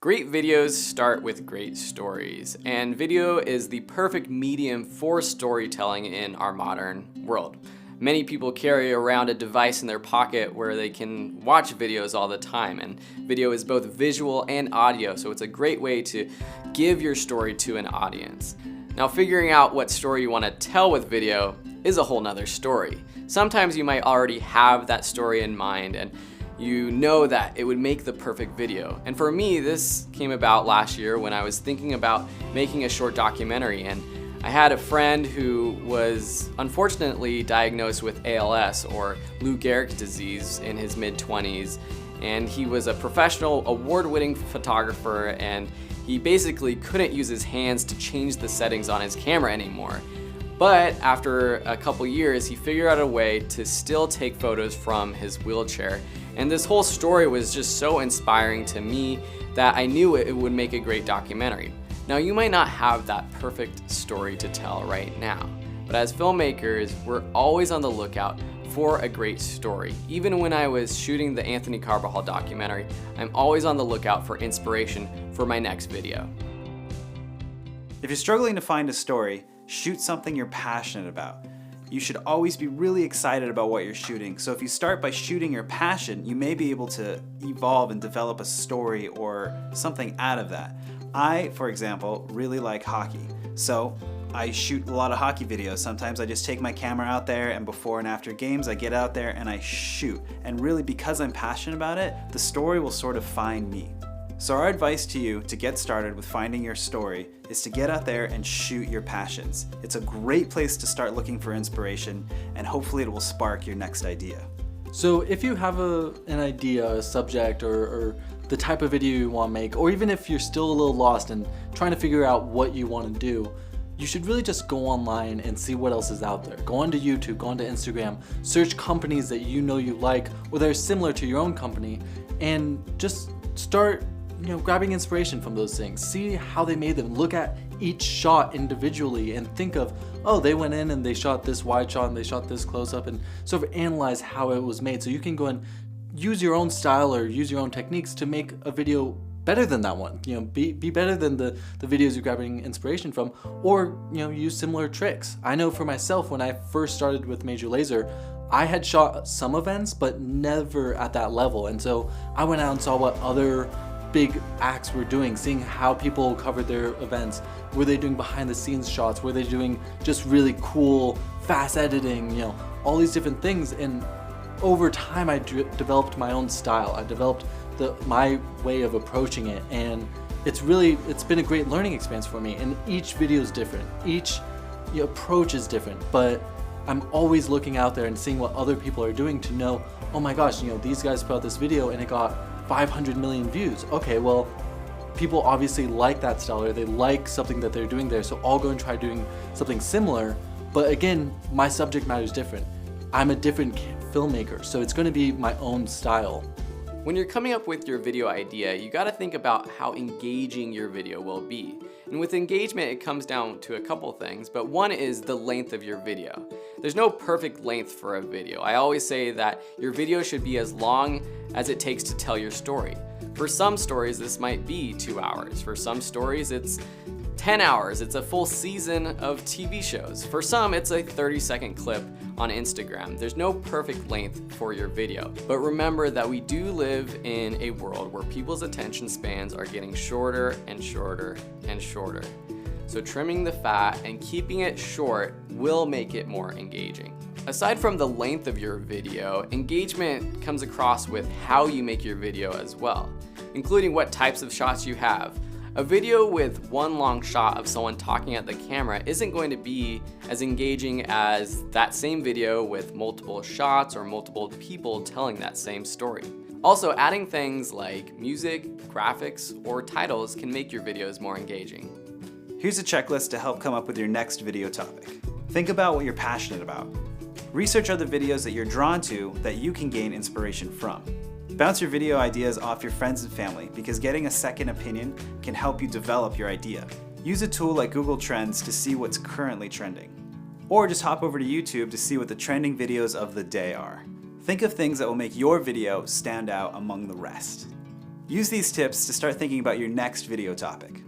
Great videos start with great stories, and video is the perfect medium for storytelling in our modern world. Many people carry around a device in their pocket where they can watch videos all the time, and video is both visual and audio, so it's a great way to give your story to an audience. Now, figuring out what story you want to tell with video is a whole nother story. Sometimes you might already have that story in mind, and you know that it would make the perfect video. And for me, this came about last year when I was thinking about making a short documentary, and I had a friend who was unfortunately diagnosed with ALS, or Lou Gehrig's disease, in his mid-20s, and he was a professional award-winning photographer, and he basically couldn't use his hands to change the settings on his camera anymore. But after a couple years, he figured out a way to still take photos from his wheelchair. And this whole story was just so inspiring to me that I knew it would make a great documentary. Now, you might not have that perfect story to tell right now, but as filmmakers, we're always on the lookout for a great story. Even when I was shooting the Anthony Carvajal documentary, I'm always on the lookout for inspiration for my next video. If you're struggling to find a story, shoot something you're passionate about. You should always be really excited about what you're shooting. So if you start by shooting your passion, you may be able to evolve and develop a story or something out of that. I, for example, really like hockey. So I shoot a lot of hockey videos. Sometimes I just take my camera out there, and before and after games I get out there and I shoot. And really, because I'm passionate about it, the story will sort of find me. So our advice to you to get started with finding your story is to get out there and shoot your passions. It's a great place to start looking for inspiration, and hopefully it will spark your next idea. So if you have an idea, a subject, or the type of video you want to make, or even if you're still a little lost and trying to figure out what you want to do, you should really just go online and see what else is out there. Go onto YouTube, go onto Instagram, search companies that you know you like or that are similar to your own company, and just start grabbing inspiration from those things. See how they made them. Look at each shot individually and think of, oh, they went in and they shot this wide shot and they shot this close up, and sort of analyze how it was made, so you can go and use your own style or use your own techniques to make a video better than that one. Be better than the videos you're grabbing inspiration from, or use similar tricks. I know for myself, when I first started with Major Laser, I had shot some events but never at that level, and so I went out and saw what other big acts were doing, seeing how people covered their events. Were they doing behind the scenes shots? Were they doing just really cool fast editing? All these different things. And over time I developed my own style. I developed my way of approaching it, and it's been a great learning experience for me. And each video is different, each approach is different, but I'm always looking out there and seeing what other people are doing to know, oh my gosh, these guys put out this video and it got 500 million views. Okay, well, people obviously like that style, or they like something that they're doing there, so I'll go and try doing something similar. But again, my subject matter is different. I'm a different filmmaker, so it's going to be my own style. When you're coming up with your video idea, you gotta think about how engaging your video will be. And with engagement, it comes down to a couple things, but one is the length of your video. There's no perfect length for a video. I always say that your video should be as long as it takes to tell your story. For some stories, this might be 2 hours. For some stories, it's 10 hours. It's a full season of TV shows. For some, it's a 30-second clip on Instagram. There's no perfect length for your video. But remember that we do live in a world where people's attention spans are getting shorter and shorter and shorter. So trimming the fat and keeping it short will make it more engaging. Aside from the length of your video, engagement comes across with how you make your video as well, including what types of shots you have. A video with one long shot of someone talking at the camera isn't going to be as engaging as that same video with multiple shots or multiple people telling that same story. Also, adding things like music, graphics, or titles can make your videos more engaging. Here's a checklist to help come up with your next video topic. Think about what you're passionate about. Research other videos that you're drawn to that you can gain inspiration from. Bounce your video ideas off your friends and family, because getting a second opinion can help you develop your idea. Use a tool like Google Trends to see what's currently trending. Or just hop over to YouTube to see what the trending videos of the day are. Think of things that will make your video stand out among the rest. Use these tips to start thinking about your next video topic.